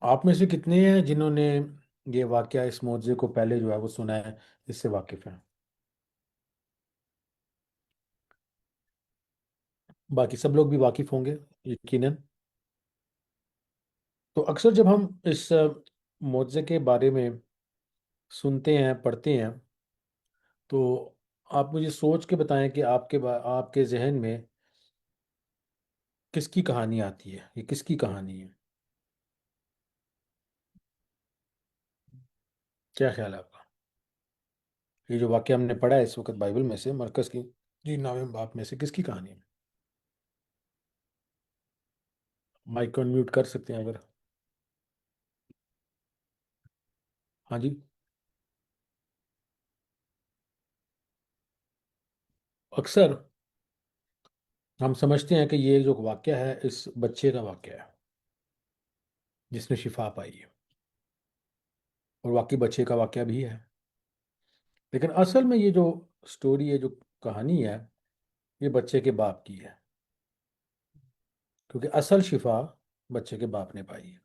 آپ میں سے کتنے ہیں جنہوں نے یہ واقعہ اس معجزے کو پہلے جو ہے وہ سنا ہے، اس سے واقف ہیں؟ باقی سب لوگ بھی واقف ہوں گے یقیناً۔ تو اکثر جب ہم اس معجزے کے بارے میں سنتے ہیں، پڑھتے ہیں، تو آپ مجھے سوچ کے بتائیں کہ آپ کے ذہن میں کس کی کہانی آتی ہے؟ یہ کس کی کہانی ہے؟ کیا خیال ہے آپ کا؟ یہ جو واقعہ ہم نے پڑھا ہے اس وقت بائبل میں سے، مرکز کی جی نویں باپ میں سے کس کی کہانی ہے؟ مائک کو انمیوٹ کر سکتے ہیں اگر؟ ہاں جی۔ اکثر ہم سمجھتے ہیں کہ یہ جو واقعہ ہے اس بچے کا واقعہ ہے جس نے شفا پائی ہے، اور واقعی بچے کا واقعہ بھی ہے۔ لیکن اصل میں یہ جو سٹوری ہے، جو کہانی ہے، یہ بچے کے باپ کی ہے، کیونکہ اصل شفا بچے کے باپ نے پائی ہے۔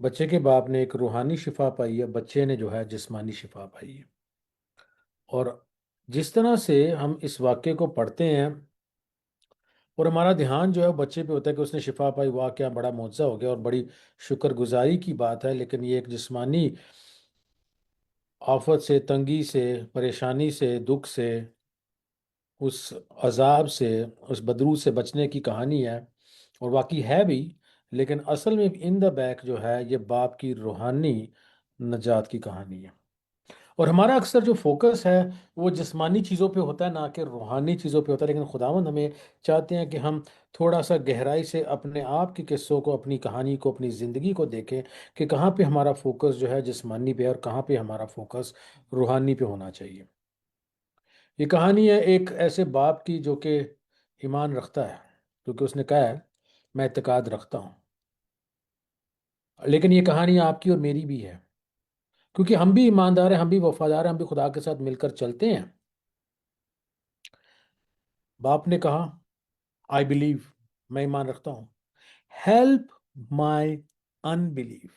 بچے کے باپ نے ایک روحانی شفا پائی ہے، بچے نے جو ہے جسمانی شفا پائی ہے۔ اور جس طرح سے ہم اس واقعے کو پڑھتے ہیں اور ہمارا دھیان جو ہے وہ بچے پہ ہوتا ہے کہ اس نے شفا پائی، واہ کیا بڑا معجزہ ہو گیا اور بڑی شکر گزاری کی بات ہے، لیکن یہ ایک جسمانی آفت سے، تنگی سے، پریشانی سے، دکھ سے، اس عذاب سے، اس بدرو سے بچنے کی کہانی ہے، اور واقعی ہے بھی۔ لیکن اصل میں ان دا بیک جو ہے یہ باپ کی روحانی نجات کی کہانی ہے۔ اور ہمارا اکثر جو فوکس ہے وہ جسمانی چیزوں پہ ہوتا ہے، نہ کہ روحانی چیزوں پہ ہوتا ہے، لیکن خداوند ہمیں چاہتے ہیں کہ ہم تھوڑا سا گہرائی سے اپنے آپ کے قصوں کو، اپنی کہانی کو، اپنی زندگی کو دیکھیں کہ کہاں پہ ہمارا فوکس جو ہے جسمانی پہ ہے اور کہاں پہ ہمارا فوکس روحانی پہ ہونا چاہیے۔ یہ کہانی ہے ایک ایسے باپ کی جو کہ ایمان رکھتا ہے، کیونکہ اس نے کہا ہے میں اعتقاد رکھتا ہوں۔ لیکن یہ کہانی آپ کی اور میری بھی ہے، کیونکہ ہم بھی ایماندار ہیں، ہم بھی وفادار ہیں، ہم بھی خدا کے ساتھ مل کر چلتے ہیں۔ باپ نے کہا آئی بلیو، میں ایمان رکھتا ہوں، ہیلپ مائی انبلیف،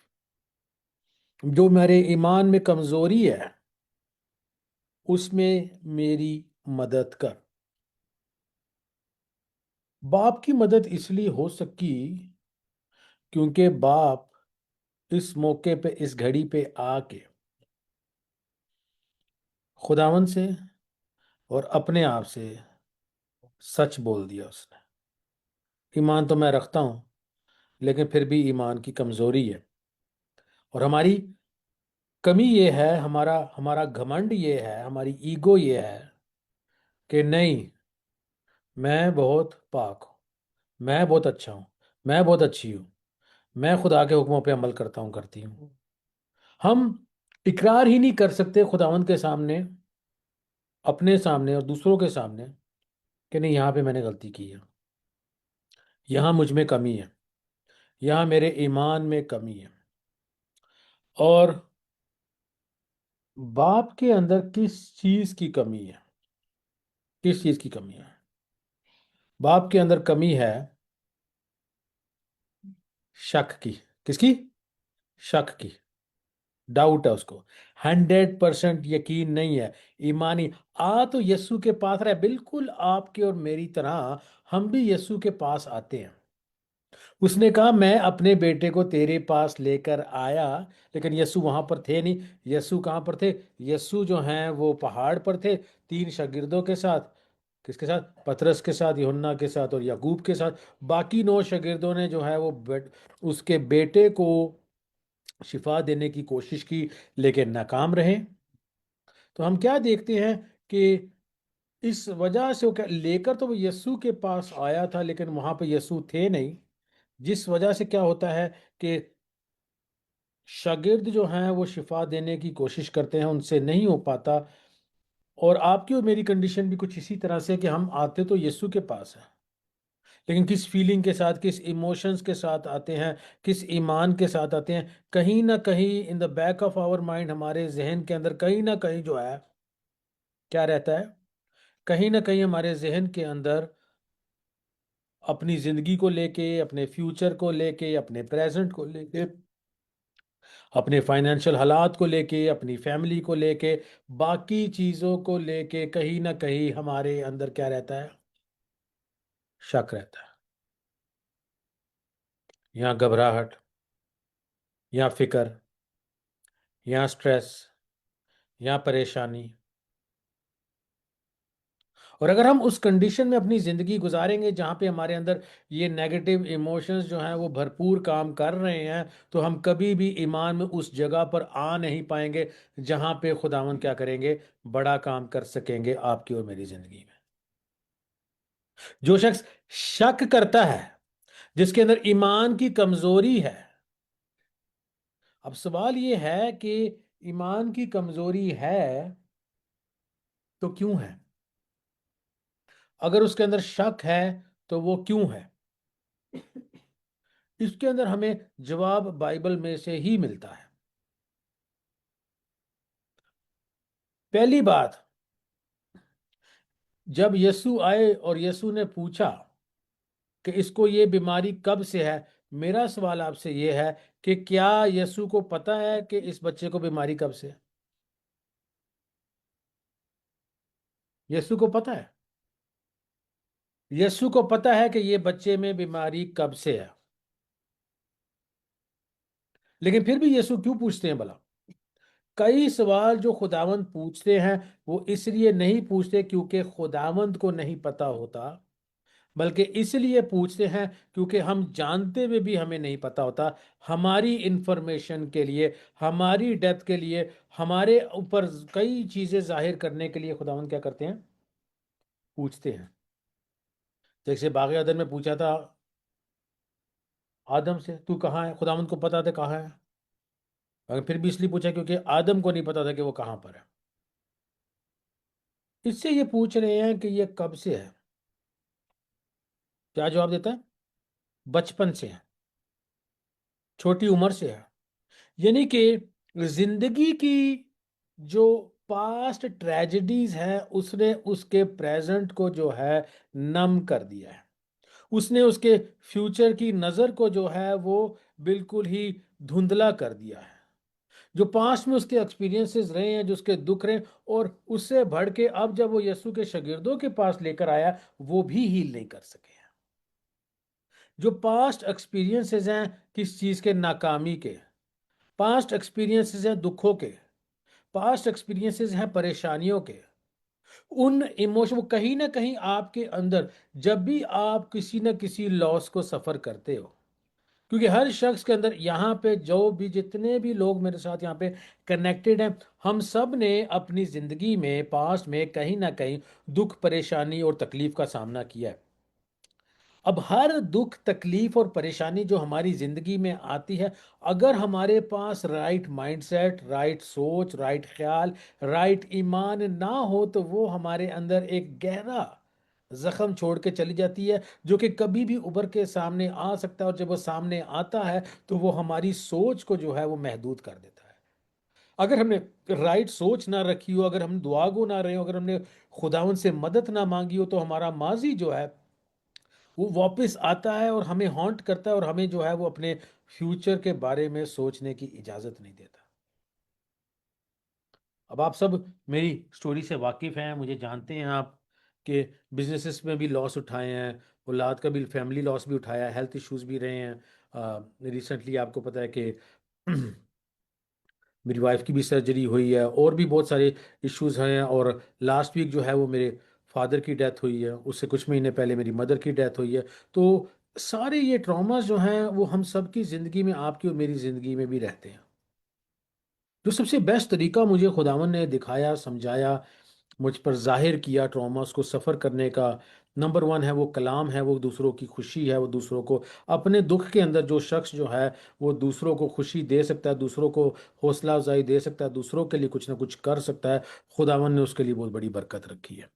جو میرے ایمان میں کمزوری ہے اس میں میری مدد کر۔ باپ کی مدد اس لیے ہو سکی کیونکہ باپ اس موقع پہ، اس گھڑی پہ آ کے خداون سے اور اپنے آپ سے سچ بول دیا اس نے۔ ایمان تو میں رکھتا ہوں، لیکن پھر بھی ایمان کی کمزوری ہے، اور ہماری کمی یہ ہے، ہمارا گھمنڈ یہ ہے، ہماری ایگو یہ ہے کہ نہیں، میں بہت پاک ہوں، میں بہت اچھا ہوں، میں بہت اچھی ہوں، میں خدا کے حکموں پہ عمل کرتا ہوں، کرتی ہوں۔ ہم اقرار ہی نہیں کر سکتے خداوند کے سامنے، اپنے سامنے اور دوسروں کے سامنے، کہ نہیں یہاں پہ میں نے غلطی کی ہے، یہاں مجھ میں کمی ہے، یہاں میرے ایمان میں کمی ہے۔ اور باپ کے اندر کس چیز کی کمی ہے؟ کس چیز کی کمی ہے؟ باپ کے اندر کمی ہے شک کی۔ کس کی؟ شک کی، ڈاؤٹ ہے اس کو، 100% یقین نہیں ہے، ایمانی۔ تو یسوع کے پاس رہے، بالکل آپ کے اور میری طرح ہم بھی یسوع کے پاس آتے ہیں۔ اس نے کہا میں اپنے بیٹے کو تیرے پاس لے کر آیا، لیکن یسوع وہاں پر تھے نہیں۔ یسوع کہاں پر تھے؟ یسوع جو ہیں وہ پہاڑ پر تھے 3 شاگردوں کے ساتھ۔ کس کے ساتھ؟ پطرس کے ساتھ، یوحنا کے ساتھ اور یعقوب کے ساتھ۔ باقی 9 شاگردوں نے جو ہے وہ اس کے بیٹے کو شفا دینے کی کوشش کی، لیکن ناکام رہے۔ تو ہم کیا دیکھتے ہیں کہ اس وجہ سے وہ لے کر تو وہ یسوع کے پاس آیا تھا، لیکن وہاں پہ یسوع تھے نہیں، جس وجہ سے کیا ہوتا ہے کہ شاگرد جو ہیں وہ شفا دینے کی کوشش کرتے ہیں، ان سے نہیں ہو پاتا۔ اور آپ کی اور میری کنڈیشن بھی کچھ اسی طرح سے کہ ہم آتے تو یسوع کے پاس ہیں، لیکن کس فیلنگ کے ساتھ، کس ایموشنز کے ساتھ آتے ہیں، کس ایمان کے ساتھ آتے ہیں؟ کہیں نہ کہیں in the back of our mind, ہمارے ذہن کے اندر کہیں نہ کہیں جو ہے کیا رہتا ہے؟ کہیں نہ کہیں ہمارے ذہن کے اندر اپنی زندگی کو لے کے، اپنے فیوچر کو لے کے، اپنے پریزنٹ کو لے کے، اپنے فائنینشیل حالات کو لے کے، اپنی فیملی کو لے کے، باقی چیزوں کو لے کے کہیں نہ کہیں ہمارے اندر کیا رہتا ہے؟ شک رہتا ہے، یا گھبراہٹ، یا فکر، یا سٹریس، یا پریشانی۔ اور اگر ہم اس کنڈیشن میں اپنی زندگی گزاریں گے جہاں پہ ہمارے اندر یہ نیگیٹو ایموشنز جو ہیں وہ بھرپور کام کر رہے ہیں، تو ہم کبھی بھی ایمان میں اس جگہ پر آ نہیں پائیں گے جہاں پہ خداوند کیا کریں گے؟ بڑا کام کر سکیں گے آپ کی اور میری زندگی میں۔ جو شخص شک کرتا ہے، جس کے اندر ایمان کی کمزوری ہے، اب سوال یہ ہے کہ ایمان کی کمزوری ہے تو کیوں ہے؟ اگر اس کے اندر شک ہے تو وہ کیوں ہے؟ اس کے اندر ہمیں جواب بائبل میں سے ہی ملتا ہے۔ پہلی بات، جب یسوع آئے اور یسوع نے پوچھا کہ اس کو یہ بیماری کب سے ہے، میرا سوال آپ سے یہ ہے کہ کیا یسوع کو پتا ہے کہ اس بچے کو بیماری کب سے ہے؟ یسوع کو پتا ہے؟ یسوع کو پتا ہے کہ یہ بچے میں بیماری کب سے ہے، لیکن پھر بھی یسوع کیوں پوچھتے ہیں بھلا؟ کئی سوال جو خداوند پوچھتے ہیں وہ اس لیے نہیں پوچھتے کیونکہ خداوند کو نہیں پتا ہوتا، بلکہ اس لیے پوچھتے ہیں کیونکہ ہم جانتے ہوئے بھی ہمیں نہیں پتا ہوتا۔ ہماری انفارمیشن کے لیے، ہماری ڈیپتھ کے لیے، ہمارے اوپر کئی چیزیں ظاہر کرنے کے لیے خداوند کیا کرتے ہیں؟ پوچھتے ہیں۔ جیسے باغ عدن میں پوچھا تھا آدم سے، تو کہاں ہے؟ خداوند کو پتا تھا کہاں ہے، مگر پھر بھی اس لیے پوچھا کیونکہ آدم کو نہیں پتا تھا کہ وہ کہاں پر ہے۔ اس سے یہ پوچھ رہے ہیں کہ یہ کب سے ہے؟ کیا جواب دیتا ہے؟ بچپن سے ہے، چھوٹی عمر سے ہے۔ یعنی کہ زندگی کی جو پاسٹ ٹریجڈیز ہیں اس نے اس کے پریزنٹ کو جو ہے نم کر دیا ہے، اس نے اس کے فیوچر کی نظر کو جو ہے وہ بالکل ہی دھندلا کر دیا ہے۔ جو پاسٹ میں اس کے ایکسپیرینسز رہے ہیں، جو اس کے دکھ رہے ہیں، اور اس سے بڑھ کے اب جب وہ یسوع کے شاگردوں کے پاس لے کر آیا وہ بھی ہیل نہیں کر سکے ہیں۔ جو پاسٹ ایکسپیرینسز ہیں کس چیز کے؟ ناکامی کے۔ پاسٹ ایکسپیرینسز ہیں دکھوں کے، پاسٹ ایکسپیرینسز ہیں پریشانیوں کے۔ ان ایموشن وہ کہیں نہ کہیں آپ کے اندر، جب بھی آپ کسی نہ کسی لاس کو سفر کرتے ہو، کیونکہ ہر شخص کے اندر یہاں پہ جو بھی جتنے بھی لوگ میرے ساتھ یہاں پہ کنیکٹڈ ہیں، ہم سب نے اپنی زندگی میں پاسٹ میں کہیں نہ کہیں دکھ، پریشانی اور تکلیف کا سامنا کیا ہے۔ اب ہر دکھ، تکلیف اور پریشانی جو ہماری زندگی میں آتی ہے، اگر ہمارے پاس رائٹ مائنڈ سیٹ، رائٹ سوچ، رائٹ خیال، رائٹ ایمان نہ ہو تو وہ ہمارے اندر ایک گہرا زخم چھوڑ کے چلی جاتی ہے، جو کہ کبھی بھی ابھر کے سامنے آ سکتا ہے، اور جب وہ سامنے آتا ہے تو وہ ہماری سوچ کو جو ہے وہ محدود کر دیتا ہے۔ اگر ہم نے رائٹ سوچ نہ رکھی ہو، اگر ہم دعا گو نہ رہے ہو، اگر ہم نے خداوند سے مدد نہ مانگی ہو، تو ہمارا ماضی جو ہے وہ واپس آتا ہے اور ہمیں ہانٹ کرتا ہے، اور ہمیں جو ہے وہ اپنے فیوچر کے بارے میں سوچنے کی اجازت نہیں دیتا۔ اب آپ سب میری سٹوری سے واقف ہیں، مجھے جانتے ہیں آپ کہ بزنسز میں بھی لاس اٹھائے ہیں، اولاد کا بھی، فیملی لاس بھی اٹھایا ہے، ہیلتھ ایشوز بھی رہے ہیں۔ ریسنٹلی آپ کو پتہ ہے کہ میری وائف کی بھی سرجری ہوئی ہے، اور بھی بہت سارے ایشوز ہیں، اور لاسٹ ویک جو ہے وہ میرے فادر کی ڈیتھ ہوئی ہے، اس سے کچھ مہینے پہلے میری مدر کی ڈیتھ ہوئی ہے۔ تو سارے یہ ٹراماز جو ہیں وہ ہم سب کی زندگی میں، آپ کی اور میری زندگی میں بھی رہتے ہیں۔ جو سب سے بیسٹ طریقہ مجھے خداوند نے دکھایا، سمجھایا، مجھ پر ظاہر کیا ٹراماز کو سفر کرنے کا، نمبر ون ہے وہ کلام ہے، وہ دوسروں کی خوشی ہے، وہ دوسروں کو اپنے دکھ کے اندر جو شخص جو ہے وہ دوسروں کو خوشی دے سکتا ہے، دوسروں کو حوصلہ افزائی دے سکتا ہے، دوسروں کے لیے کچھ نہ کچھ کر سکتا ہے، خداوند نے اس کے لیے بہت بڑی برکت رکھی ہے۔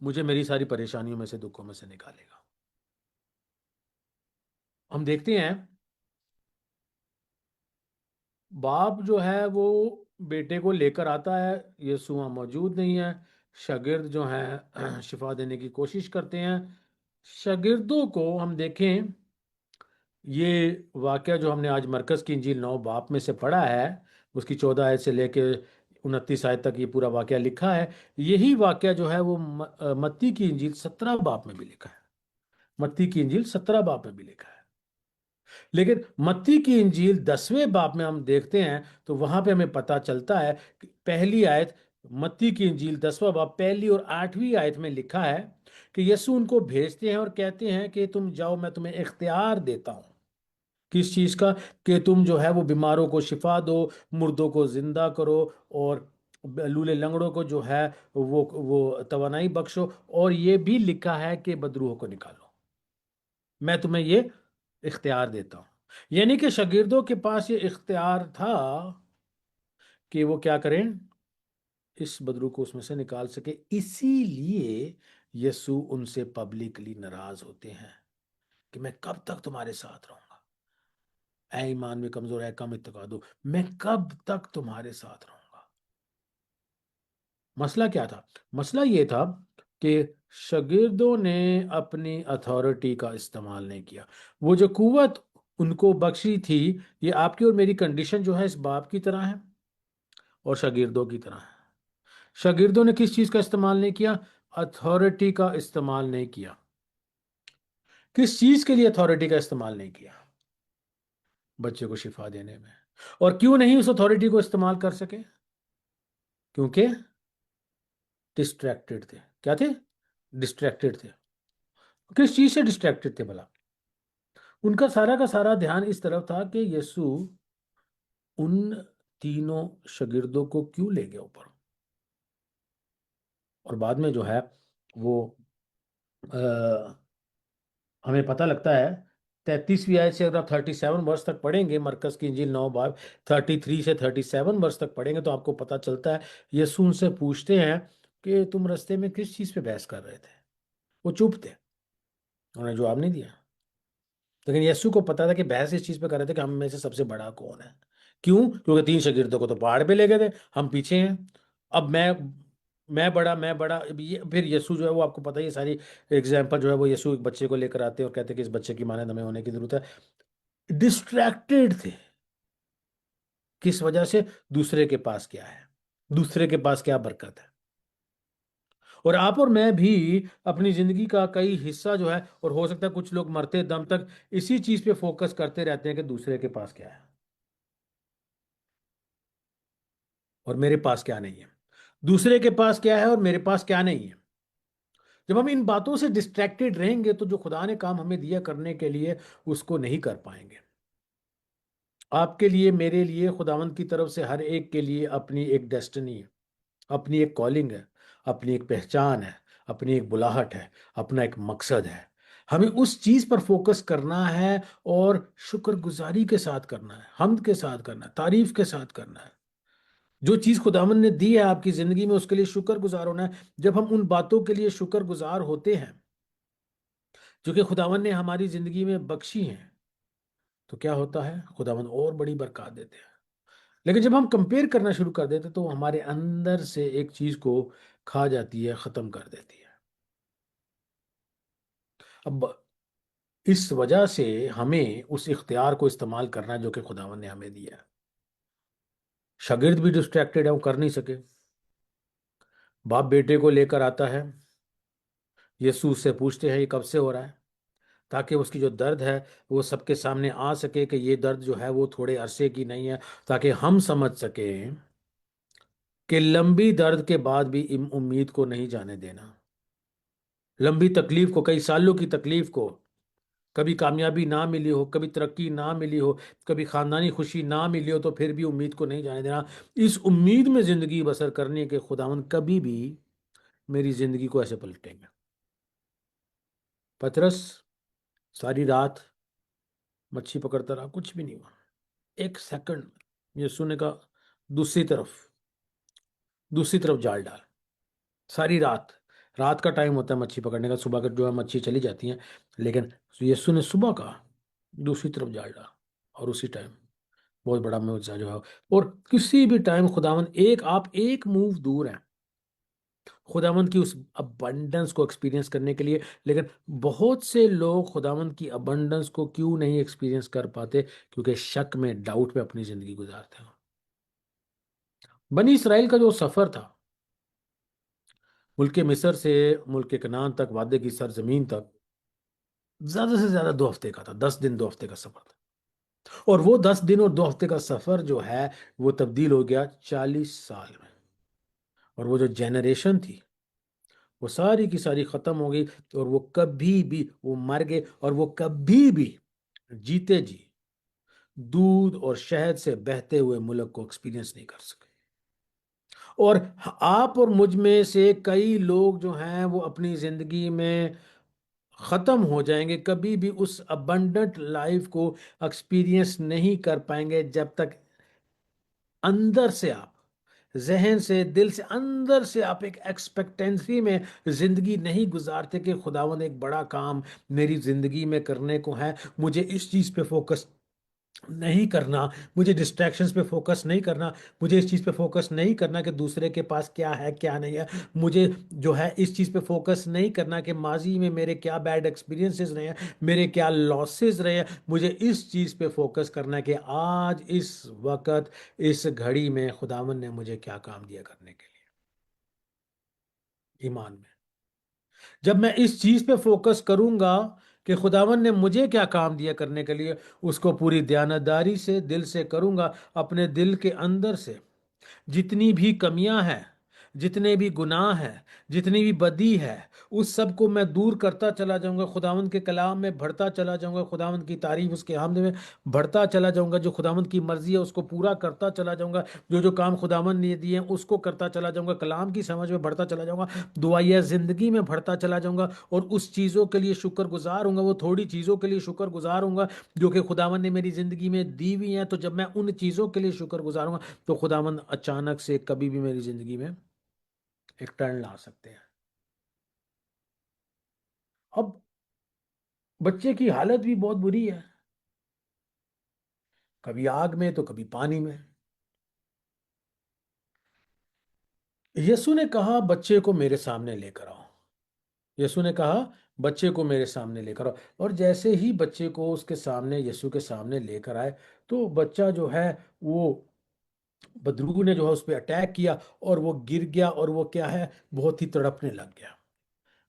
مجھے میری ساری پریشانیوں میں سے دکھوں میں سے نکالے گا۔ ہم دیکھتے ہیں باپ جو ہے وہ بیٹے کو لے کر آتا ہے، یسوع وہاں موجود نہیں ہے، شاگرد جو ہیں شفا دینے کی کوشش کرتے ہیں۔ شاگردوں کو ہم دیکھیں، یہ واقعہ جو ہم نے آج مرکز کی انجیل 9 باپ میں سے پڑھا ہے، اس کی 14 آیت سے لے کے 29 آیت تک یہ پورا واقعہ لکھا ہے۔ یہی واقعہ جو ہے وہ متی کی انجیل 17 باپ میں بھی لکھا ہے۔ متی کی انجیل 17 باپ میں بھی لکھا ہے، لیکن متی کی انجیل 10ویں باب میں ہم دیکھتے ہیں تو وہاں پہ ہمیں پتا چلتا ہے کہ پہلی آیت، متی کی انجیل 10واں باب پہلی اور 8ویں آیت میں لکھا ہے کہ یسوع ان کو بھیجتے ہیں اور کہتے ہیں کہ تم جاؤ، میں تمہیں اختیار دیتا ہوں۔ کس چیز کا؟ کہ تم جو ہے وہ بیماروں کو شفا دو، مردوں کو زندہ کرو، اور لولے لنگڑوں کو جو ہے وہ توانائی بخشو، اور یہ بھی لکھا ہے کہ بدروحوں کو نکالو۔ میں تمہیں یہ اختیار دیتا ہوں۔ یعنی کہ شاگردوں کے پاس یہ اختیار تھا کہ وہ کیا کریں، اس بدرو کو اس میں سے نکال سکے۔ اسی لیے یسوع ان سے پبلکلی ناراض ہوتے ہیں کہ میں کب تک تمہارے ساتھ رہوں گا، اے ایمان میں کمزور، ہے کم اعتقاد ہو، میں کب تک تمہارے ساتھ رہوں گا۔ مسئلہ کیا تھا؟ مسئلہ یہ تھا کہ شاگردوں نے اپنی اتھارٹی کا استعمال نہیں کیا۔ وہ جو قوت ان کو بخشی تھی، یہ آپ کی اور میری کنڈیشن جو ہے اس باپ کی طرح ہے اور شاگردوں کی طرح ہے۔ شاگردوں نے کس چیز کا استعمال نہیں کیا؟ اتھارٹی کا استعمال نہیں کیا۔ کس چیز کے لیے اتھارٹی کا استعمال نہیں کیا؟ بچے کو شفا دینے میں۔ اور کیوں نہیں اس اتھارٹی کو استعمال کر سکے؟ کیونکہ ڈسٹریکٹڈ تھے۔ کیا تھے؟ ڈسٹریکٹڈ تھے۔ کس چیز سے ڈسٹریکٹڈ تھے بھلا؟ ان کا سارا دھیان اس طرف تھا کہ یسوع ان تینوں شاگردوں کو کیوں لے گیا اوپر، اور بعد میں جو ہے وہ ہمیں پتہ لگتا ہے 33ویں آیت سے اگر آپ 37 ورس تک پڑھیں گے، مرکز کی انجیل 9 باب 33 سے 37 ورس تک پڑھیں گے تو آپ کو پتہ چلتا ہے یسوع ان سے پوچھتے ہیں کہ تم رستے میں کس چیز پہ بحث کر رہے تھے؟ وہ چپ تھے، انہوں نے جواب نہیں دیا۔ لیکن یسوع کو پتا تھا کہ بحث اس چیز پہ کر رہے تھے کہ ہم میں سے سب سے بڑا کون ہے۔ کیوں؟ کیونکہ 3 شاگردوں کو تو پہاڑ پہ لے گئے تھے، ہم پیچھے ہیں۔ اب میں بڑا اب پھر یسوع جو ہے وہ آپ کو پتا ہے، یہ ساری ایگزامپل جو ہے وہ یسوع ایک بچے کو لے کر آتے ہیں اور کہتے ہیں کہ اس بچے کی مانند ہمیں ہونے کی ضرورت ہے۔ ڈسٹریکٹڈ تھے، کس وجہ سے؟ دوسرے کے پاس کیا ہے، دوسرے کے پاس کیا برکت ہے۔ اور آپ اور میں بھی اپنی زندگی کا کئی حصہ جو ہے، اور ہو سکتا ہے کچھ لوگ مرتے دم تک اسی چیز پہ فوکس کرتے رہتے ہیں کہ دوسرے کے پاس کیا ہے اور میرے پاس کیا نہیں ہے، دوسرے کے پاس کیا ہے اور میرے پاس کیا نہیں ہے۔ جب ہم ان باتوں سے ڈسٹریکٹڈ رہیں گے تو جو خدا نے کام ہمیں دیا کرنے کے لیے اس کو نہیں کر پائیں گے۔ آپ کے لیے، میرے لیے، خداوند کی طرف سے ہر ایک کے لیے اپنی ایک ڈیسٹنی ہے، اپنی ایک کالنگ ہے، اپنی ایک پہچان ہے، اپنی ایک بلاہٹ ہے، اپنا ایک مقصد ہے۔ ہمیں اس چیز پر فوکس کرنا ہے اور شکر گزاری کے ساتھ کرنا ہے، حمد کے ساتھ کرنا ہے، تعریف کے ساتھ کرنا ہے۔ جو چیز خداوند نے دی ہے آپ کی زندگی میں، اس کے لیے شکر گزار ہونا ہے۔ جب ہم ان باتوں کے لیے شکر گزار ہوتے ہیں جو کہ خداوند نے ہماری زندگی میں بخشی ہیں، تو کیا ہوتا ہے؟ خداوند اور بڑی برکات دیتے ہیں۔ لیکن جب ہم کمپیئر کرنا شروع کر دیتے تو ہمارے اندر سے ایک چیز کو کھا جاتی ہے، ختم کر دیتی ہے۔ اب اس وجہ سے ہمیں اس اختیار کو استعمال کرنا جو کہ خداوند نے ہمیں دیا ہے۔ شاگرد بھی ڈسٹریکٹڈ ہے، وہ کر نہیں سکے۔ باپ بیٹے کو لے کر آتا ہے، یسوع سے پوچھتے ہیں یہ کب سے ہو رہا ہے، تاکہ اس کی جو درد ہے وہ سب کے سامنے آ سکے کہ یہ درد جو ہے وہ تھوڑے عرصے کی نہیں ہے، تاکہ ہم سمجھ سکیں کہ لمبی درد کے بعد بھی امید کو نہیں جانے دینا۔ لمبی تکلیف کو، کئی سالوں کی تکلیف کو، کبھی کامیابی نہ ملی ہو، کبھی ترقی نہ ملی ہو، کبھی خاندانی خوشی نہ ملی ہو، تو پھر بھی امید کو نہیں جانے دینا۔ اس امید میں زندگی بسر کرنے کے خداوند کبھی بھی میری زندگی کو ایسے پلٹیں گے۔ پترس ساری رات مچھی پکڑتا رہا، کچھ بھی نہیں ہوا۔ ایک سیکنڈ یسوع نے کہا دوسری طرف جال ڈال۔ ساری رات رات کا ٹائم ہوتا ہے مچھی پکڑنے کا، صبح کا جو ہے مچھی چلی جاتی ہیں، لیکن یسوع نے صبح کا دوسری طرف جال ڈالا، اور اسی ٹائم بہت بڑا معجزہ جو ہے، اور کسی بھی ٹائم خداوند آپ ایک موو دور ہیں خداوند کی اس ابنڈنس کو ایکسپیرینس کرنے کے لیے، لیکن بہت سے لوگ خداوند کی ابنڈنس کو کیوں نہیں ایکسپیرینس کر پاتے؟ کیونکہ شک میں، ڈاؤٹ میں اپنی زندگی گزارتے ہیں۔ بنی اسرائیل کا جو سفر تھا ملک مصر سے ملک کنعان تک، وعدے کی سرزمین تک، زیادہ سے زیادہ 2 ہفتے کا تھا، 10 دن 2 ہفتے کا سفر تھا، اور وہ 10 دن اور 2 ہفتے کا سفر جو ہے وہ تبدیل ہو گیا 40 سال میں، اور وہ جو جنریشن تھی وہ ساری کی ساری ختم ہو گئی، اور وہ کبھی بھی وہ مر گئے، اور وہ کبھی بھی جیتے جی دودھ اور شہد سے بہتے ہوئے ملک کو ایکسپیرینس نہیں کر سکے۔ اور آپ اور مجھ میں سے کئی لوگ جو ہیں وہ اپنی زندگی میں ختم ہو جائیں گے، کبھی بھی اس ابنڈنٹ لائف کو ایکسپیرینس نہیں کر پائیں گے جب تک اندر سے آپ، ذہن سے، دل سے، اندر سے آپ ایک ایکسپیکٹنسی میں زندگی نہیں گزارتے کہ خداوند ایک بڑا کام میری زندگی میں کرنے کو ہے، مجھے اس چیز پہ فوکس نہیں کرنا، مجھے ڈسٹریکشنز پہ فوکس نہیں کرنا، مجھے اس چیز پہ فوکس نہیں کرنا کہ دوسرے کے پاس کیا ہے کیا نہیں ہے، مجھے جو ہے اس چیز پہ فوکس نہیں کرنا کہ ماضی میں میرے کیا بیڈ ایکسپیرینسز رہے ہیں، میرے کیا لاسز رہے ہیں، مجھے اس چیز پہ فوکس کرنا ہے کہ آج اس وقت اس گھڑی میں خداوند نے مجھے کیا کام دیا کرنے کے لیے ایمان میں۔ جب میں اس چیز پہ فوکس کروں گا کہ خداوند نے مجھے کیا کام دیا کرنے کے لیے، اس کو پوری دیانتداری سے دل سے کروں گا، اپنے دل کے اندر سے جتنی بھی کمیاں ہیں، جتنے بھی گناہ ہیں، جتنی بھی بدی ہے، اس سب کو میں دور کرتا چلا جاؤں گا، خداوند کے کلام میں بڑھتا چلا جاؤں گا، خداوند کی تعریف، اس کے حمد میں بڑھتا چلا جاؤں گا، جو خداوند کی مرضی ہے اس کو پورا کرتا چلا جاؤں گا، جو جو کام خداوند نے دیے ہیں اس کو کرتا چلا جاؤں گا، کلام کی سمجھ میں بڑھتا چلا جاؤں گا، دعائیہ زندگی میں بڑھتا چلا جاؤں گا، اور اس چیزوں کے لیے شکر گزار ہوں گا، وہ تھوڑی چیزوں کے لیے شکر گزار ہوں گا جو کہ خداوند نے میری زندگی میں دی ہوئی ہیں۔ تو جب میں ان چیزوں کے لیے شکر گزار ہوں گا تو خداوند اچانک سے کبھی بھی میری زندگی میں ایک ٹرن لا سکتے ہیں۔ اب بچے کی حالت بھی بہت بری ہے، کبھی آگ میں تو کبھی پانی میں۔ یسوع نے کہا بچے کو میرے سامنے لے کر آؤ، یسوع نے کہا بچے کو میرے سامنے لے کر آؤ، اور جیسے ہی بچے کو اس کے سامنے، یسوع کے سامنے لے کر آئے، تو بچہ جو ہے وہ، بدروح نے جو ہے اس پہ اٹیک کیا، اور وہ گر گیا، اور وہ کیا ہے، بہت ہی تڑپنے لگ گیا،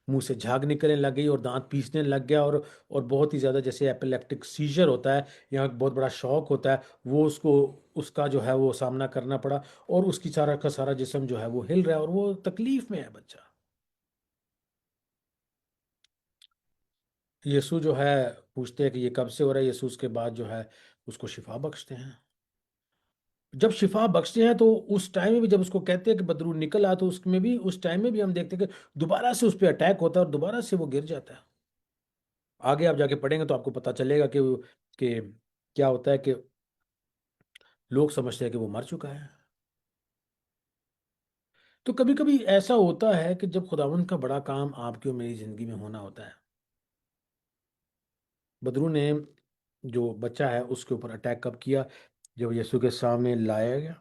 منہ سے جھاگ نکلنے لگ گئی، اور دانت پیسنے لگ گیا، اور بہت ہی زیادہ جیسے ایپیلیپٹک سیجر ہوتا ہے یا ایک بہت بڑا شوق ہوتا ہے، وہ اس کا جو ہے وہ سامنا کرنا پڑا، اور اس کی سارا کا سارا جسم جو ہے وہ ہل رہا ہے، اور وہ تکلیف میں ہے بچہ۔ یسوع جو ہے پوچھتے ہیں کہ یہ کب سے ہو رہا ہے، یسوع اس کے بعد جو ہے اس کو شفا بخشتے ہیں۔ جب شفا بخشتے ہیں تو اس ٹائم میں بھی جب اس کو کہتے ہیں کہ بدرو نکل آ، تو اس ٹائم میں بھی ہم دیکھتے ہیں کہ دوبارہ سے اس پہ اٹیک ہوتا ہے، اور دوبارہ سے وہ گر جاتا ہے۔ آگے آپ جا کے پڑھیں گے تو آپ کو پتا چلے گا کہ کیا ہوتا ہے، کہ لوگ سمجھتے ہیں کہ وہ مر چکا ہے۔ تو کبھی کبھی ایسا ہوتا ہے کہ جب خداوند کا بڑا کام آپ کی اور میری زندگی میں ہونا ہوتا ہے، بدرو نے جو بچہ ہے اس کے اوپر اٹیک کب کیا؟ جب یسوع کے سامنے لایا گیا۔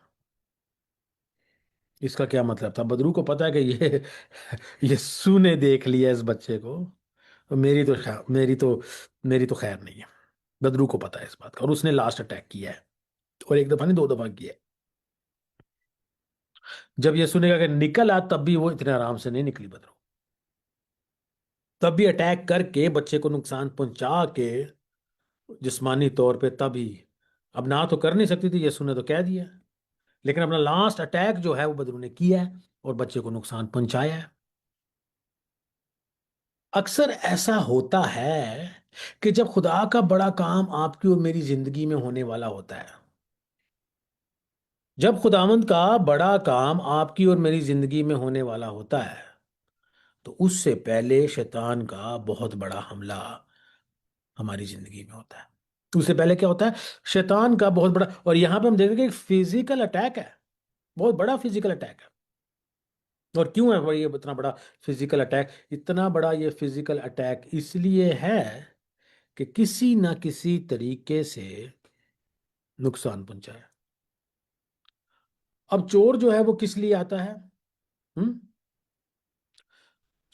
اس کا کیا مطلب تھا؟ بدرو کو پتا ہے کہ یہ یسوع نے دیکھ لیا اس بچے کو، اور میری تو خیر نہیں ہے۔ بدرو کو پتا ہے اس بات کا، اور اس نے لاسٹ اٹیک کیا ہے، اور ایک دفعہ نہیں، 2 دفعہ کیا ہے۔ جب یسوع نے کہا کہ نکل آ، تب بھی وہ اتنے آرام سے نہیں نکلی بدرو، تب بھی اٹیک کر کے بچے کو نقصان پہنچا کے جسمانی طور پہ، تب ہی، اب نہ تو کر نہیں سکتی تھی، یسوع نے تو کہہ دیا، لیکن اپنا لاسٹ اٹیک جو ہے وہ بدرو نے کیا ہے، اور بچے کو نقصان پہنچایا ہے۔ اکثر ایسا ہوتا ہے کہ جب خدا کا بڑا کام آپ کی اور میری زندگی میں ہونے والا ہوتا ہے، جب خداوند کا بڑا کام آپ کی اور میری زندگی میں ہونے والا ہوتا ہے، تو اس سے پہلے شیطان کا بہت بڑا حملہ ہماری زندگی میں ہوتا ہے۔ اس سے پہلے کیا ہوتا ہے؟ شیطان کا بہت بڑا، اور یہاں پہ ہم دیکھیں کہ ایک فزیکل اٹیک ہے، بہت بڑا فزیکل اٹیک ہے۔ اور کیوں ہے یہ اتنا بڑا فزیکل اٹیک؟ اتنا بڑا یہ فزیکل اٹیک اس لیے ہے کہ کسی نہ کسی طریقے سے نقصان پہنچایا۔ اب چور جو ہے وہ کس لیے آتا ہے؟ ہم؟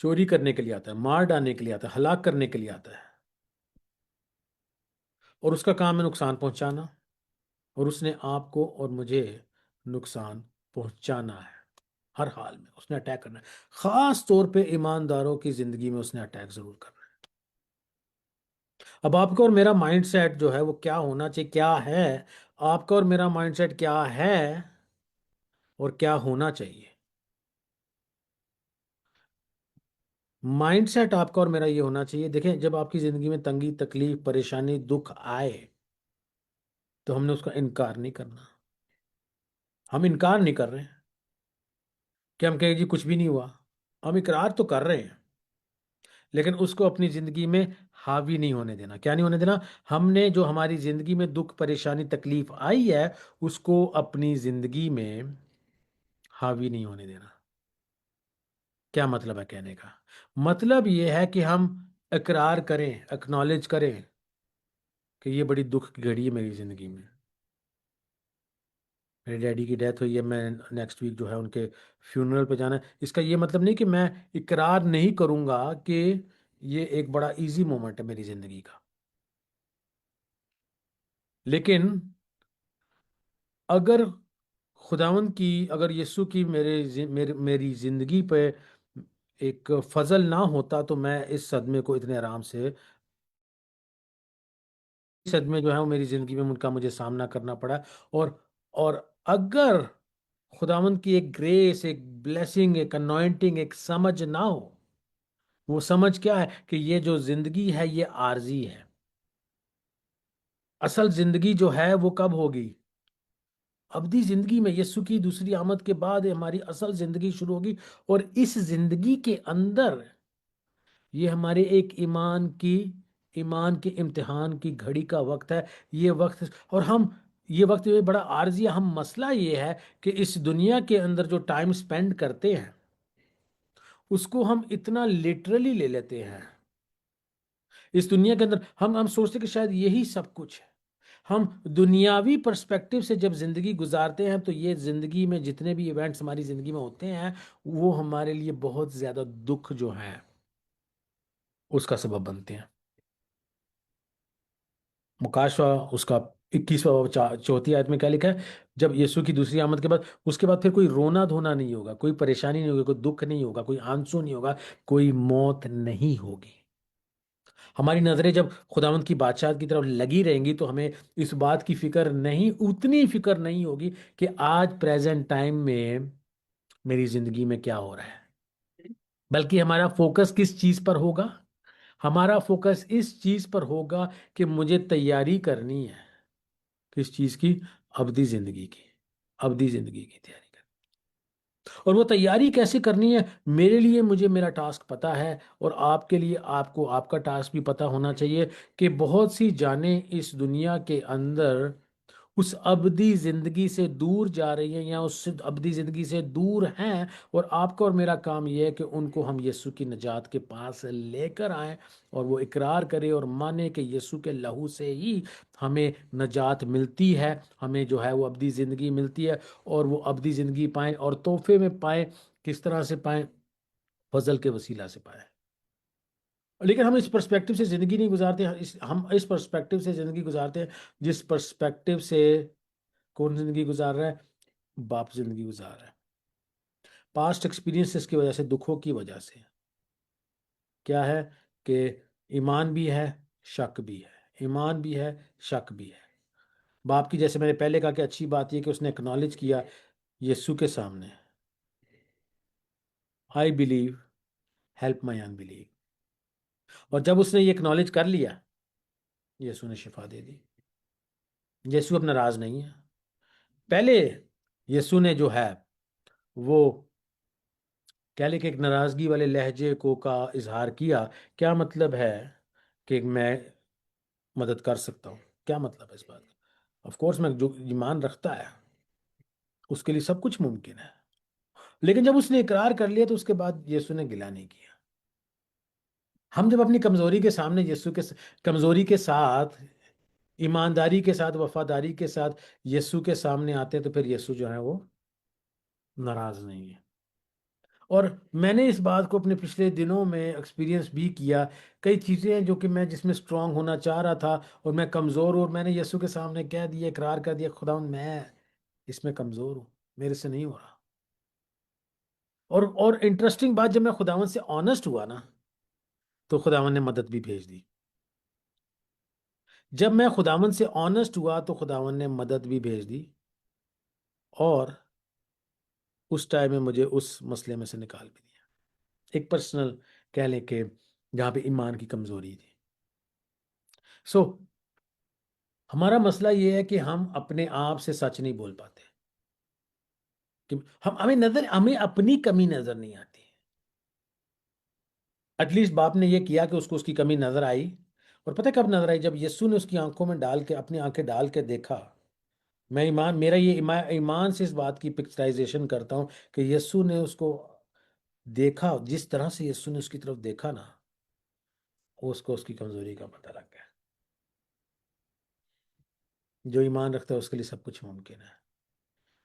چوری کرنے کے لیے آتا ہے، مار ڈالنے کے لیے آتا ہے، ہلاک کرنے کے لیے آتا ہے، اور اس کا کام ہے نقصان پہنچانا، اور اس نے آپ کو اور مجھے نقصان پہنچانا ہے۔ ہر حال میں اس نے اٹیک کرنا ہے، خاص طور پہ ایمانداروں کی زندگی میں اس نے اٹیک ضرور کرنا ہے۔ اب آپ کا اور میرا مائنڈ سیٹ جو ہے وہ کیا ہونا چاہیے، کیا ہے؟ آپ کا اور میرا مائنڈ سیٹ کیا ہے اور کیا ہونا چاہیے؟ مائنڈ سیٹ آپ کا اور میرا یہ ہونا چاہیے، دیکھیں جب آپ کی زندگی میں تنگی، تکلیف، پریشانی، دکھ آئے تو ہم نے اس کا انکار نہیں کرنا۔ ہم انکار نہیں کر رہے ہیں کہ ہم کہیں جی کچھ بھی نہیں ہوا، ہم اقرار تو کر رہے ہیں، لیکن اس کو اپنی زندگی میں حاوی نہیں ہونے دینا۔ کیا نہیں ہونے دینا؟ ہم نے جو ہماری زندگی میں دکھ، پریشانی، تکلیف آئی ہے اس کو اپنی زندگی میں حاوی نہیں ہونے دینا۔ کیا مطلب ہے کہنے کا؟ مطلب یہ ہے کہ ہم اقرار کریں، اکنالج کریں کہ یہ بڑی دکھ کی گھڑی ہے میری زندگی میں، میرے ڈیڈی کی ڈیتھ ہوئی ہے، میں نیکسٹ ویک جو ہے ان کے فیونرل پہ جانا ہے۔ اس کا یہ مطلب نہیں کہ میں اقرار نہیں کروں گا کہ یہ ایک بڑا ایزی مومنٹ ہے میری زندگی کا، لیکن اگر خداوند کی، اگر یسوع کی میری زندگی پہ ایک فضل نہ ہوتا تو میں اس صدمے کو اتنے آرام سے، صدمے جو ہے وہ میری زندگی میں ان کا مجھے سامنا کرنا پڑا۔ اور اگر خداوند کی ایک گریس، ایک بلیسنگ، ایک انوائنٹنگ، ایک سمجھ نہ ہو، وہ سمجھ کیا ہے کہ یہ جو زندگی ہے یہ عارضی ہے، اصل زندگی جو ہے وہ کب ہوگی؟ ابدی زندگی میں، یسوع کی دوسری آمد کے بعد ہماری اصل زندگی شروع ہوگی، اور اس زندگی کے اندر یہ ہمارے ایک ایمان کے امتحان کی گھڑی کا وقت ہے۔ یہ وقت، اور یہ وقت بڑا عارضی ہے۔ ہم مسئلہ یہ ہے کہ اس دنیا کے اندر جو ٹائم سپینڈ کرتے ہیں اس کو ہم اتنا لٹرلی لے لیتے ہیں۔ اس دنیا کے اندر ہم سوچتے کہ شاید یہی سب کچھ ہے۔ ہم دنیاوی پرسپیکٹو سے جب زندگی گزارتے ہیں تو یہ زندگی میں جتنے بھی ایونٹس ہماری زندگی میں ہوتے ہیں وہ ہمارے لیے بہت زیادہ دکھ جو ہے اس کا سبب بنتے ہیں۔ مکاشوہ اس کا 21واں باب 34 آیت میں کیا لکھا ہے؟ جب یسوع کی دوسری آمد کے بعد، اس کے بعد پھر کوئی رونا دھونا نہیں ہوگا، کوئی پریشانی نہیں ہوگی، کوئی دکھ نہیں ہوگا، کوئی آنسو نہیں ہوگا، کوئی موت نہیں ہوگی۔ ہماری نظریں جب خداوند کی بادشاہت کی طرف لگی رہیں گی تو ہمیں اس بات کی فکر نہیں، اتنی فکر نہیں ہوگی کہ آج پریزنٹ ٹائم میں میری زندگی میں کیا ہو رہا ہے، بلکہ ہمارا فوکس کس چیز پر ہوگا؟ ہمارا فوکس اس چیز پر ہوگا کہ مجھے تیاری کرنی ہے، کس چیز کی؟ ابدی زندگی کی، ابدی زندگی کی تیاری کرنی۔ اور وہ تیاری کیسے کرنی ہے؟ میرے لیے مجھے میرا ٹاسک پتا ہے، اور آپ کے لیے آپ کو آپ کا ٹاسک بھی پتا ہونا چاہیے کہ بہت سی جانیں اس دنیا کے اندر اس ابدی زندگی سے دور جا رہی ہیں یا اس ابدی زندگی سے دور ہیں، اور آپ کا اور میرا کام یہ ہے کہ ان کو ہم یسوع کی نجات کے پاس لے کر آئیں، اور وہ اقرار کرے اور مانے کہ یسوع کے لہو سے ہی ہمیں نجات ملتی ہے، ہمیں جو ہے وہ ابدی زندگی ملتی ہے، اور وہ ابدی زندگی پائیں اور تحفے میں پائیں۔ کس طرح سے پائیں؟ فضل کے وسیلہ سے پائیں۔ لیکن ہم اس پرسپیکٹو سے زندگی نہیں گزارتے، ہم اس پرسپیکٹو سے زندگی گزارتے ہیں جس پرسپیکٹو سے کون زندگی گزار رہا ہے؟ باپ زندگی گزار رہا ہے، پاسٹ ایکسپیرینسز کی وجہ سے، دکھوں کی وجہ سے۔ کیا ہے کہ ایمان بھی ہے، شک بھی ہے، ایمان بھی ہے، شک بھی ہے۔ باپ کی، جیسے میں نے پہلے کہا کہ اچھی بات یہ کہ اس نے اکنالج کیا یسوع کے سامنے، I believe, help my in blue, اور جب اس نے یہ اکنالج کر لیا یسوع نے شفا دے دی۔ یسوع اپنا راز نہیں ہے۔ پہلے یسوع نے جو ہے وہ کہہ لے کہ ایک ناراضگی والے لہجے کو کا اظہار کیا۔ کیا مطلب ہے کہ میں مدد کر سکتا ہوں؟ کیا مطلب ہے اس بات کا؟ آف کورس، میں جو ایمان رکھتا ہے اس کے لیے سب کچھ ممکن ہے۔ لیکن جب اس نے اقرار کر لیا تو اس کے بعد یسوع نے گلہ نہیں کیا۔ ہم جب اپنی کمزوری کے سامنے یسوع کے کمزوری کے ساتھ، ایمانداری کے ساتھ، وفاداری کے ساتھ یسوع کے سامنے آتے ہیں تو پھر یسوع جو ہے وہ ناراض نہیں ہے۔ اور میں نے اس بات کو اپنے پچھلے دنوں میں ایکسپیرینس بھی کیا۔ کئی چیزیں ہیں جو کہ میں جس میں اسٹرانگ ہونا چاہ رہا تھا اور میں کمزور ہوں، اور میں نے یسوع کے سامنے کہہ دیا، اقرار کر دیا، خداوند میں اس میں کمزور ہوں، میرے سے نہیں ہو رہا۔ اور انٹرسٹنگ بات، جب میں خداوند سے آنےسٹ ہوا نا تو خداوند نے مدد بھی بھیج دی۔ جب میں خداوند سے آنےسٹ ہوا تو خداوند نے مدد بھی بھیج دی، اور اس ٹائم میں مجھے اس مسئلے میں سے نکال بھی دیا، ایک پرسنل کہہ لیں کہ جہاں پہ ایمان کی کمزوری تھی۔ سو ہمارا مسئلہ یہ ہے کہ ہم اپنے آپ سے سچ نہیں بول پاتے، کہ ہمیں اپنی کمی نظر نہیں آتی۔ ایٹ لیسٹ باپ نے یہ کیا کہ اس کو اس کی کمی نظر آئی، اور پتہ کب نظر آئی؟ جب یسوع نے اس کی آنکھوں میں ڈال کے، اپنی آنکھیں ڈال کے دیکھا۔ میں میرا یہ ایمان سے اس بات کی پکچرائزیشن کرتا ہوں کہ یسوع نے اس کو دیکھا، جس طرح سے یسوع نے اس کی طرف دیکھا نا، اس کو اس کی کمزوری کا پتہ لگ گیا۔ جو ایمان رکھتا ہے اس کے لیے سب کچھ ممکن ہے۔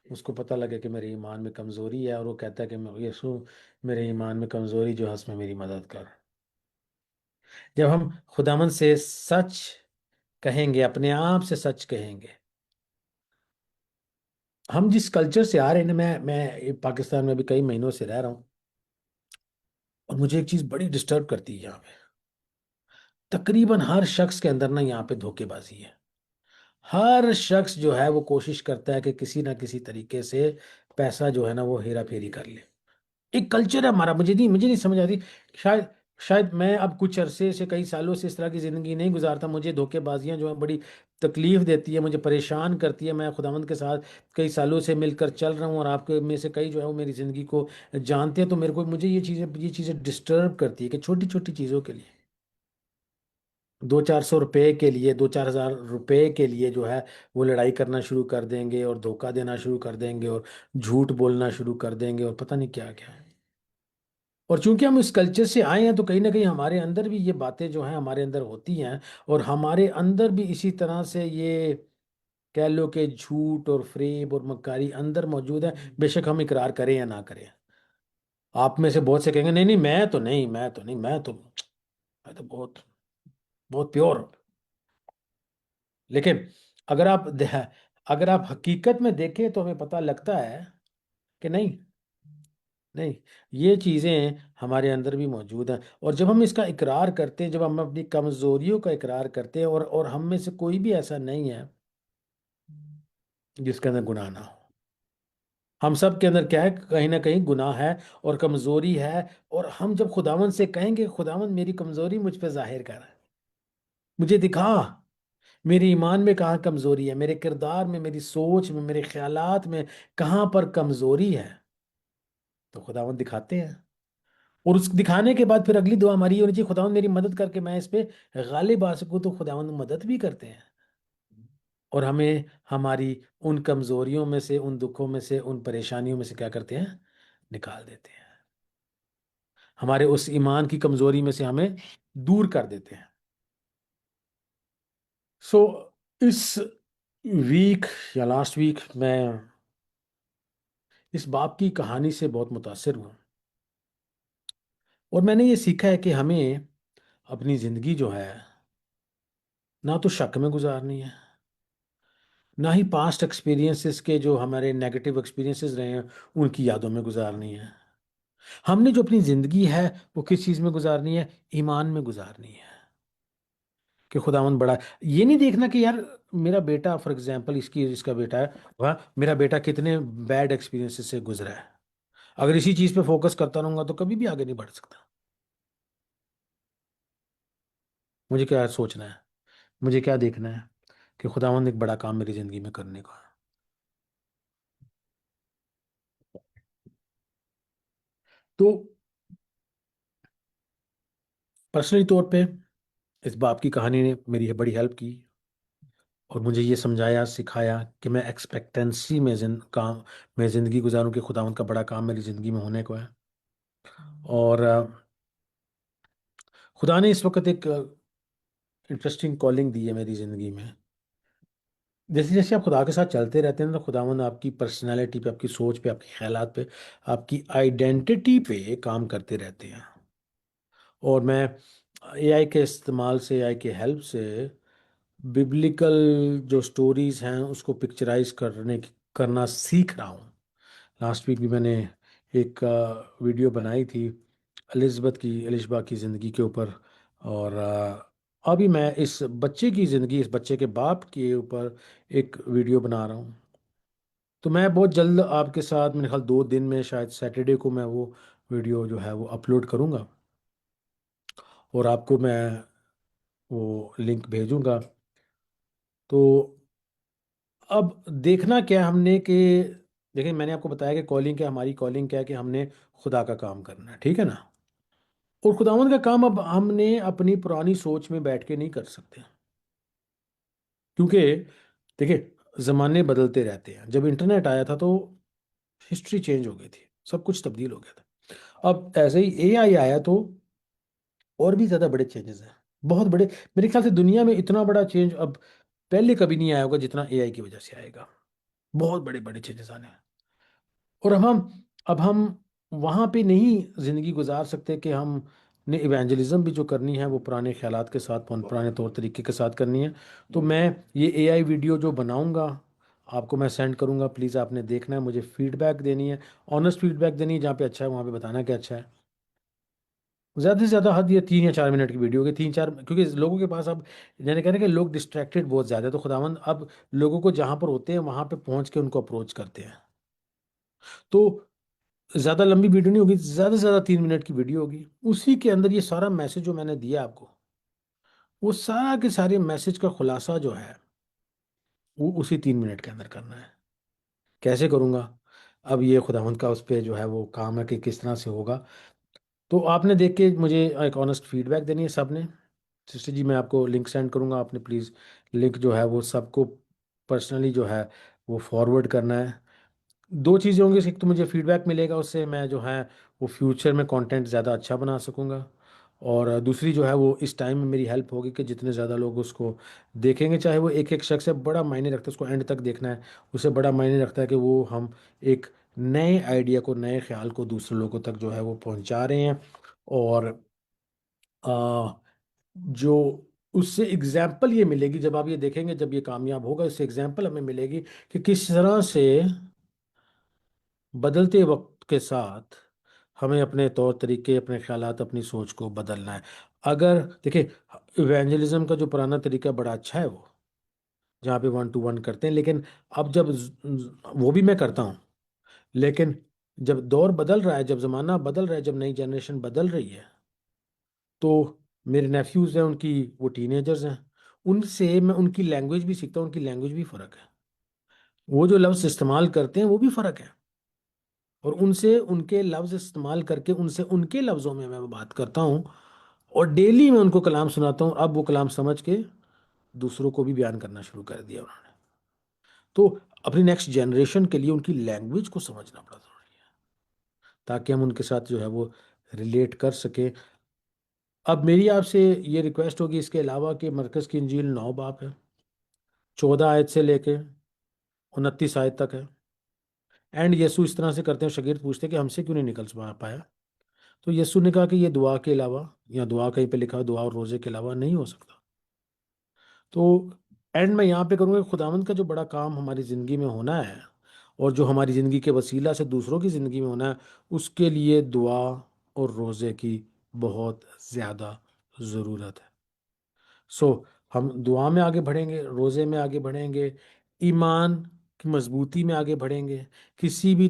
اس کو پتہ لگے کہ میرے ایمان میں کمزوری ہے، اور وہ کہتا ہے کہ یسوع میرے ایمان میں کمزوری جو ہے اس میں میری مدد کر۔ جب ہم خداوند سے سچ کہیں گے، اپنے آپ سے سچ کہیں گے، ہم جس کلچر سے آ رہے ہیں نا، میں پاکستان میں بھی کئی مہینوں سے رہ رہا ہوں، اور مجھے ایک چیز بڑی ڈسٹرب کرتی ہے یہاں پہ۔ تقریباً ہر شخص کے اندر نا یہاں پہ دھوکے بازی ہے۔ ہر شخص جو ہے وہ کوشش کرتا ہے کہ کسی نہ کسی طریقے سے پیسہ جو ہے نا وہ ہیرا پھیری کر لے۔ ایک کلچر ہے ہمارا، مجھے نہیں سمجھ آتی۔ شاید شاید میں اب کچھ عرصے سے، کئی سالوں سے اس طرح کی زندگی نہیں گزارتا، مجھے دھوکے بازیاں جو ہیں بڑی تکلیف دیتی ہے، مجھے پریشان کرتی ہے۔ میں خداوند کے ساتھ کئی سالوں سے مل کر چل رہا ہوں، اور آپ کے میں سے کئی جو ہے وہ میری زندگی کو جانتے ہیں، تو مجھے یہ چیزیں ڈسٹرب کرتی ہے کہ چھوٹی چھوٹی چیزوں کے لیے، 200-400 روپے کے لیے، 2-4 ہزار روپے کے لیے جو ہے وہ لڑائی کرنا شروع کر دیں گے، اور دھوکہ دینا شروع کر دیں گے، اور جھوٹ بولنا شروع کر دیں گے، اور پتہ نہیں کیا کیا ہے۔ اور چونکہ ہم اس کلچر سے آئے ہیں تو کہیں نہ کہیں ہمارے اندر بھی یہ باتیں جو ہیں ہمارے اندر ہوتی ہیں، اور ہمارے اندر بھی اسی طرح سے یہ کہہ لو کہ جھوٹ اور فریب اور مکاری اندر موجود ہے، بے شک ہم اقرار کریں یا نہ کریں۔ آپ میں سے بہت سے کہیں گے نہیں نہیں، میں تو بہت بہت پیور ہوں۔ لیکن اگر آپ اگر آپ حقیقت میں دیکھیں تو ہمیں پتہ لگتا ہے کہ نہیں نہیں، یہ چیزیں ہمارے اندر بھی موجود ہیں۔ اور جب ہم اس کا اقرار کرتے ہیں، جب ہم اپنی کمزوریوں کا اقرار کرتے ہیں، اور ہم میں سے کوئی بھی ایسا نہیں ہے جس کے اندر گناہ نہ ہو۔ ہم سب کے اندر کیا ہے؟ کہیں نہ کہیں گناہ ہے اور کمزوری ہے، اور ہم جب خداوند سے کہیں گے خداوند میری کمزوری مجھ پہ ظاہر کر، مجھے دکھا میری ایمان میں کہاں کمزوری ہے، میرے کردار میں، میری سوچ میں، میرے خیالات میں کہاں پر کمزوری ہے، تو خداوند دکھاتے ہیں۔ اور اس دکھانے کے بعد پھر اگلی دعا ہماری یہ ہونی چاہیے، خداوند میری مدد کر کے میں اس پہ غالب آ سکوں، تو خداوند مدد بھی کرتے ہیں، اور ہمیں ہماری ان کمزوریوں میں سے، ان دکھوں میں سے، ان پریشانیوں میں سے کیا کرتے ہیں؟ نکال دیتے ہیں، ہمارے اس ایمان کی کمزوری میں سے ہمیں دور کر دیتے ہیں۔ سو اس ویک یا لاسٹ ویک میں اس باپ کی کہانی سے بہت متاثر ہوا، اور میں نے یہ سیکھا ہے کہ ہمیں اپنی زندگی جو ہے نہ تو شک میں گزارنی ہے، نہ ہی پاسٹ ایکسپیرینسز کے جو ہمارے نیگیٹو ایکسپیرینسز رہے ہیں ان کی یادوں میں گزارنی ہے۔ ہم نے جو اپنی زندگی ہے وہ کس چیز میں گزارنی ہے؟ ایمان میں گزارنی ہے، کہ خداوند بڑا یہ نہیں دیکھنا کہ یار میرا بیٹا، فار ایگزامپل اس کا بیٹا ہے، وہاں میرا بیٹا کتنے بیڈ ایکسپیرینسز سے گزرا ہے، اگر اسی چیز پہ فوکس کرتا رہوں گا تو کبھی بھی آگے نہیں بڑھ سکتا۔ مجھے کیا سوچنا ہے؟ مجھے کیا دیکھنا ہے؟ کہ خداوند ایک بڑا کام میری زندگی میں کرنے کا ہے۔ تو پرسنلی طور پہ اس باپ کی کہانی نے میری بڑی ہیلپ کی، اور مجھے یہ سمجھایا سکھایا کہ میں ایکسپیکٹنسی میں کام میں زندگی گزاروں کہ خداوند کا بڑا کام میری زندگی میں ہونے کو ہے. اور خدا نے اس وقت ایک انٹرسٹنگ کالنگ دی ہے میری زندگی میں. جیسے جیسے آپ خدا کے ساتھ چلتے رہتے ہیں تو خداوند آپ کی پرسنالٹی پہ، آپ کی سوچ پہ، آپ کے خیالات پہ، آپ کی آئیڈینٹی پہ کام کرتے رہتے ہیں. اور میں اے آئی کے استعمال سے، اے آئی کے ہیلپ سے ببلیکل جو سٹوریز ہیں اس کو پکچرائز کرنا سیکھ رہا ہوں. لاسٹ ویک بھی میں نے ایک ویڈیو بنائی تھی الشبا کی زندگی کے اوپر. اور ابھی میں اس بچے کی زندگی، اس بچے کے باپ کے اوپر ایک ویڈیو بنا رہا ہوں. تو میں بہت جلد آپ کے ساتھ، میرے خیال 2 دن میں، شاید سیٹرڈے کو میں وہ ویڈیو جو ہے وہ اپلوڈ کروں گا، اور آپ کو میں وہ لنک بھیجوں گا. تو اب دیکھنا کیا ہم نے کہ، دیکھیں میں نے آپ کو بتایا کہ کالنگ کیا، ہماری کالنگ کیا ہے کہ ہم نے خدا کا کام کرنا ہے، ٹھیک ہے نا. اور خداوند کا کام اب ہم نے اپنی پرانی سوچ میں بیٹھ کے نہیں کر سکتے، کیونکہ دیکھیں زمانے بدلتے رہتے ہیں. جب انٹرنیٹ آیا تھا تو ہسٹری چینج ہو گئی تھی، سب کچھ تبدیل ہو گیا تھا. اب ایسے ہی اے آئی آیا تو اور بھی زیادہ بڑے چینجز ہیں، بہت بڑے. میرے خیال سے دنیا میں اتنا بڑا چینج اب پہلے کبھی نہیں آیا ہوگا جتنا اے آئی کی وجہ سے آئے گا. بہت بڑے بڑے چینجز آنے ہیں. اور اب ہم وہاں پہ نہیں زندگی گزار سکتے کہ ہم نے ایونجلزم بھی جو کرنی ہے وہ پرانے خیالات کے ساتھ، پرانے طور طریقے کے ساتھ کرنی ہے. تو میں یہ اے آئی ویڈیو جو بناؤں گا آپ کو میں سینڈ کروں گا. پلیز آپ نے دیکھنا ہے، مجھے فیڈ بیک دینی ہے، آنیسٹ فیڈ بیک دینی ہے. جہاں پہ اچھا ہے وہاں پہ بتانا کہ اچھا ہے. زیادہ سے زیادہ حد یہ 3 یا 4 منٹ کی ویڈیو ہوگی، 3 4، کیونکہ لوگوں کے پاس اب یعنی کہہ رہے ہیں کہ لوگ ڈسٹریکٹڈ بہت زیادہ ہے. تو خداوند اب لوگوں کو جہاں پر ہوتے ہیں وہاں پہ پہنچ کے ان کو اپروچ کرتے ہیں. تو زیادہ لمبی ویڈیو نہیں ہوگی، زیادہ سے زیادہ 3 منٹ کی ویڈیو ہوگی. اسی کے اندر یہ سارا میسج جو میں نے دیا آپ کو، وہ سارا کے سارے میسج کا خلاصہ جو ہے وہ اسی 3 منٹ کے اندر کرنا ہے. کیسے کروں گا؟ اب یہ خداوند کا اس پہ جو ہے وہ کام ہے کہ کس طرح سے ہوگا. تو آپ نے دیکھ کے مجھے ایک آنیسٹ فیڈ بیک دینی ہے سب نے. سسٹر جی میں آپ کو لنک سینڈ کروں گا، آپ نے پلیز لنک جو ہے وہ سب کو پرسنلی جو ہے وہ فارورڈ کرنا ہے. 2 چیزیں ہوں گی، ایک تو مجھے فیڈ بیک ملے گا، اس سے میں جو ہے وہ فیوچر میں کانٹینٹ زیادہ اچھا بنا سکوں گا. اور دوسری جو ہے وہ اس ٹائم میں میری ہیلپ ہوگی کہ جتنے زیادہ لوگ اس کو دیکھیں گے، چاہے وہ ایک ایک شخص ہے، بڑا معنی رکھتا ہے اس کو اینڈ تک دیکھنا ہے. اسے بڑا معنی رکھتا ہے کہ وہ ہم ایک نئے آئیڈیا کو، نئے خیال کو دوسرے لوگوں تک جو ہے وہ پہنچا رہے ہیں. اور جو اس سے اگزامپل یہ ملے گی، جب آپ یہ دیکھیں گے، جب یہ کامیاب ہوگا، اس سے اگزامپل ہمیں ملے گی کہ کس طرح سے بدلتے وقت کے ساتھ ہمیں اپنے طور طریقے، اپنے خیالات، اپنی سوچ کو بدلنا ہے. اگر دیکھیں ایونجلزم کا جو پرانا طریقہ بڑا اچھا ہے، وہ جہاں پہ 1 to 1 کرتے ہیں، لیکن اب جب وہ بھی میں کرتا ہوں، لیکن جب دور بدل رہا ہے، جب زمانہ بدل رہا ہے، جب نئی جنریشن بدل رہی ہے، تو میرے نیفیوز ہیں، ان کی وہ ٹین ایجرز ہیں، ان سے میں ان کی لینگویج بھی سیکھتا ہوں. ان کی لینگویج بھی فرق ہے، وہ جو لفظ استعمال کرتے ہیں وہ بھی فرق ہے. اور ان سے ان کے لفظ استعمال کر کے ان سے ان کے لفظوں میں بات کرتا ہوں، اور ڈیلی میں ان کو کلام سناتا ہوں. اب وہ کلام سمجھ کے دوسروں کو بھی بیان کرنا شروع کر دیا انہوں نے. تو اپنی نیکسٹ جنریشن کے لیے ان کی لینگویج کو سمجھنا بڑا ضروری ہے، تاکہ ہم ان کے ساتھ جو ہے وہ ریلیٹ کر سکیں. اب میری آپ سے یہ ریکویسٹ ہوگی اس کے علاوہ کہ مرکز کی انجیل 9 باب ہے، 14 آیت سے لے کے 29 آیت تک ہے. اینڈ یسوع اس طرح سے کرتے ہیں، شاگرد پوچھتے ہیں کہ ہم سے کیوں نہیں نکل پایا. تو یسوع نے کہا کہ یہ دعا کے علاوہ، یا دعا کہیں پہ لکھا ہو دعا اور روزے کے علاوہ نہیں ہو سکتا. تو اینڈ میں یہاں پہ کروں گا کہ خداوند کا جو بڑا کام ہماری زندگی میں ہونا ہے، اور جو ہماری زندگی کے وسیلہ سے دوسروں کی زندگی میں ہونا ہے، اس کے لیے دعا اور روزے کی بہت زیادہ ضرورت ہے. سو ہم دعا میں آگے بڑھیں گے، روزے میں آگے بڑھیں گے، ایمان کی مضبوطی میں آگے بڑھیں گے. کسی بھی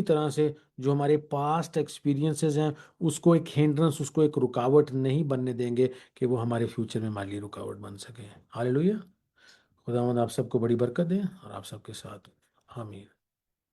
طرح سے جو ہمارے پاسٹ ایکسپیرینسز ہیں اس کو ایک ہینڈرنس، اس کو ایک رکاوٹ نہیں بننے دیں گے کہ وہ ہمارے فیوچر میں ہمارے لیے رکاوٹ بن سکے. ہاللیلویہ. خداوند آپ سب کو بڑی برکت دے اور آپ سب کے ساتھ. آمین.